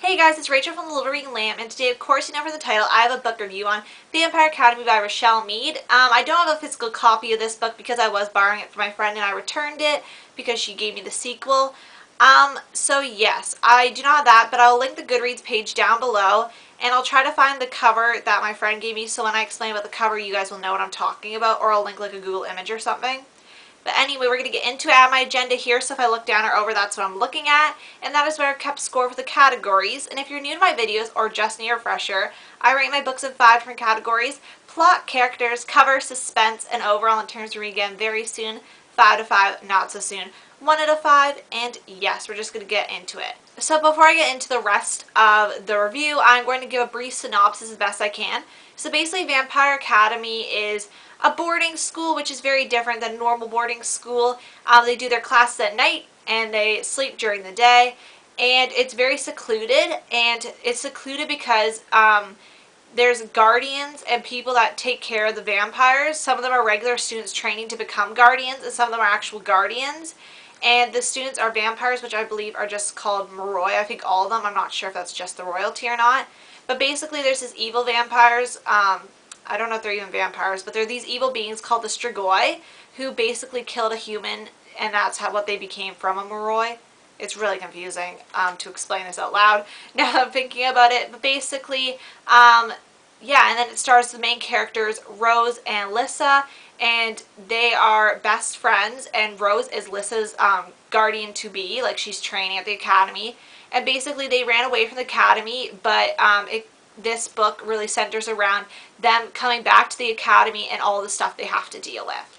Hey guys, it's Rachel from the Little Green Lamp, and today, of course, you know from the title, I have a book review on Vampire Academy by Richelle Mead. I don't have a physical copy of this book because I was borrowing it from my friend and I returned it because she gave me the sequel. So yes, I do not have that, but I'll link the Goodreads page down below, and I'll try to find the cover that my friend gave me so when I explain about the cover, you guys will know what I'm talking about, or I'll link like a Google image or something. But anyway, we're going to get into it. I have my agenda here, so if I look down or over, that's what I'm looking at. And that is where I've kept score for the categories. And if you're new to my videos or just need a refresher, I rate my books in 5 different categories: plot, characters, cover, suspense, and overall in terms of read again very soon. 5 to 5, not so soon. 1 out of 5, and yes, we're just going to get into it. So before I get into the rest of the review, I'm going to give a brief synopsis as best I can. So basically, Vampire Academy is a boarding school, which is very different than normal boarding school. They do their classes at night and they sleep during the day, and it's very secluded, and it's secluded because there's guardians and people that take care of the vampires. Some of them are regular students training to become guardians, and some of them are actual guardians. And the students are vampires, which I believe are just called Moroi. I think all of them. I'm not sure if that's just the royalty or not. But basically there's this evil vampires. I don't know if they're even vampires, but they're these evil beings called the Strigoi, who basically killed a human, and that's what they became from a Moroi. It's really confusing to explain this out loud now that I'm thinking about it. But basically, yeah, and then it stars the main characters, Rose and Lissa, and they are best friends, and Rose is Lissa's guardian-to-be, like she's training at the academy. And basically they ran away from the academy, but this book really centers around them coming back to the academy and all the stuff they have to deal with.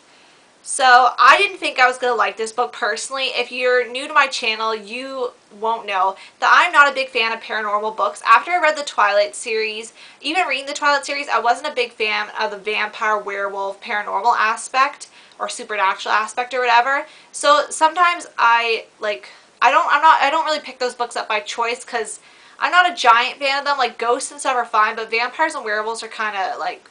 So I didn't think I was going to like this book personally. If you're new to my channel, you won't know that I'm not a big fan of paranormal books. After I read the Twilight series, even reading the Twilight series, I wasn't a big fan of the vampire, werewolf, paranormal aspect or supernatural aspect or whatever. So sometimes I don't really pick those books up by choice because I'm not a giant fan of them. Like ghosts and stuff are fine, but vampires and werewolves are kind of like,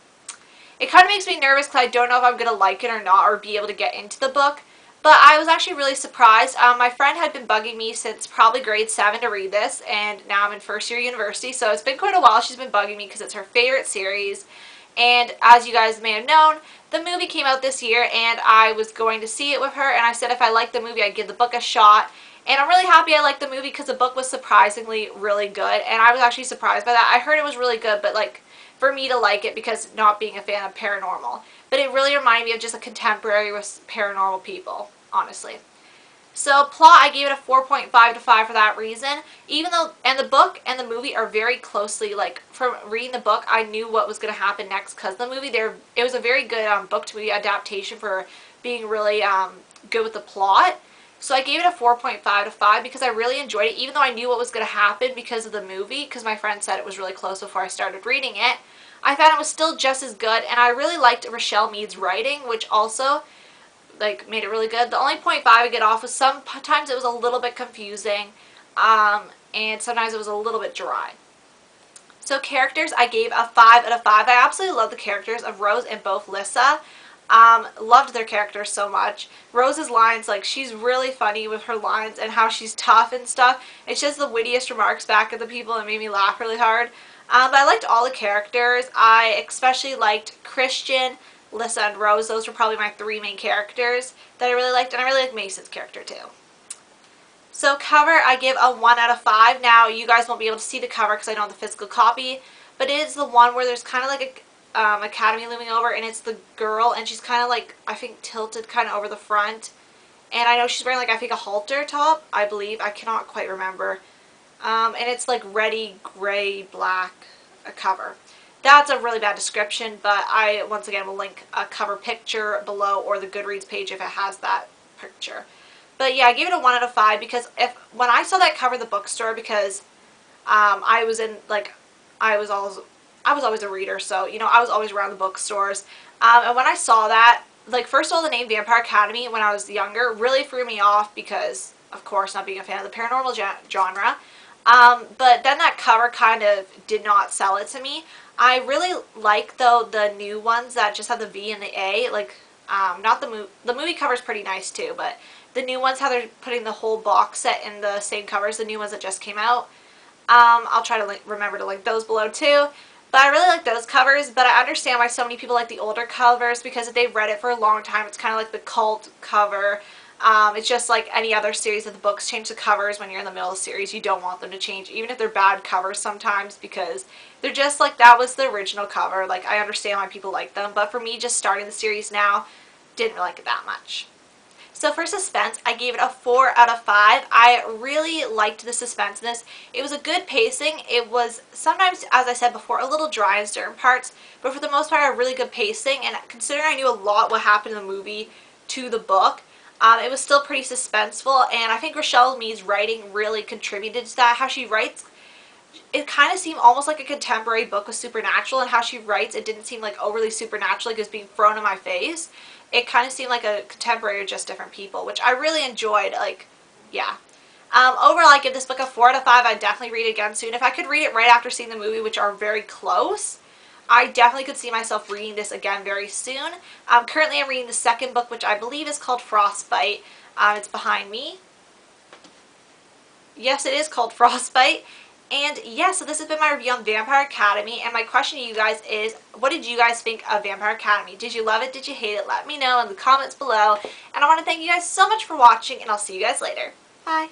it kind of makes me nervous because I don't know if I'm going to like it or not or be able to get into the book. But I was actually really surprised. My friend had been bugging me since probably grade 7 to read this, and now I'm in first year university, so it's been quite a while she's been bugging me because it's her favorite series. And as you guys may have known, the movie came out this year, and I was going to see it with her, and I said if I liked the movie, I'd give the book a shot. And I'm really happy I liked the movie because the book was surprisingly really good, and I was actually surprised by that. I heard it was really good, but like, for me to like it because not being a fan of paranormal. But it really reminded me of just a contemporary with paranormal people, honestly. So plot, I gave it a 4.5 to 5 for that reason. Even though, and the book and the movie are very closely, like, from reading the book, I knew what was going to happen next because the movie, it was a very good book to movie adaptation for being really good with the plot. So I gave it a 4.5 to 5 because I really enjoyed it, even though I knew what was going to happen because of the movie, because my friend said it was really close before I started reading it. I found it was still just as good, and I really liked Richelle Mead's writing, which also like made it really good. The only 0.5 I get off was sometimes it was a little bit confusing, and sometimes it was a little bit dry. So characters, I gave a 5 out of 5. I absolutely love the characters of Rose and both Lissa. Loved their characters so much. Rose's lines, like, she's really funny with her lines and how she's tough and stuff. It's just the wittiest remarks back at the people that made me laugh really hard. But I liked all the characters. I especially liked Christian, Lissa, and Rose. Those were probably my 3 main characters that I really liked, and I really liked Mason's character too. So cover, I give a 1 out of 5. Now, you guys won't be able to see the cover because I don't have the physical copy, but it is the one where there's kind of like a academy looming over, and it's the girl, and she's kind of like, I think, tilted kind of over the front, and I know she's wearing like, I think, a halter top, I believe. I cannot quite remember. And it's like reddy, gray, black, a cover. That's a really bad description, but I, once again, will link a cover picture below or the Goodreads page if it has that picture. But yeah, I gave it a 1 out of 5 because when I saw that cover in the bookstore, because I was in, like, I was always a reader, so, you know, I was always around the bookstores. And when I saw that, like, first of all, the name Vampire Academy when I was younger really threw me off because, of course, not being a fan of the paranormal genre. But then that cover kind of did not sell it to me. I really like, though, the new ones that just have the V and the A. Like, not the movie cover's pretty nice, too, but the new ones, how they're putting the whole box set in the same covers, the new ones that just came out. I'll try to remember to link those below too. But I really like those covers, but I understand why so many people like the older covers, because if they've read it for a long time, it's kind of like the cult cover. It's just like any other series of the books change the covers when you're in the middle of the series. You don't want them to change, even if they're bad covers sometimes, because they're just like, that was the original cover. Like, I understand why people like them, but for me, just starting the series now, didn't like it that much. So for Suspense, I gave it a 4 out of 5. I really liked the suspense in this. It was a good pacing. It was sometimes, as I said before, a little dry in certain parts, but for the most part, a really good pacing. And considering I knew a lot what happened in the movie to the book, it was still pretty suspenseful. And I think Richelle Mead's writing really contributed to that. How she writes, it kind of seemed almost like a contemporary book with supernatural, and how she writes, it didn't seem like overly supernatural, like it was being thrown in my face. It kind of seemed like a contemporary or just different people, which I really enjoyed. Like, yeah. Overall, I give this book a 4 out of 5. I'd definitely read it again soon. If I could read it right after seeing the movie, which are very close, I definitely could see myself reading this again very soon. Currently, I'm reading the second book, which I believe is called Frostbite. It's behind me. Yes, it is called Frostbite. And yeah, so this has been my review on Vampire Academy, and my question to you guys is, what did you guys think of Vampire Academy? Did you love it? Did you hate it? Let me know in the comments below. And I want to thank you guys so much for watching, and I'll see you guys later. Bye!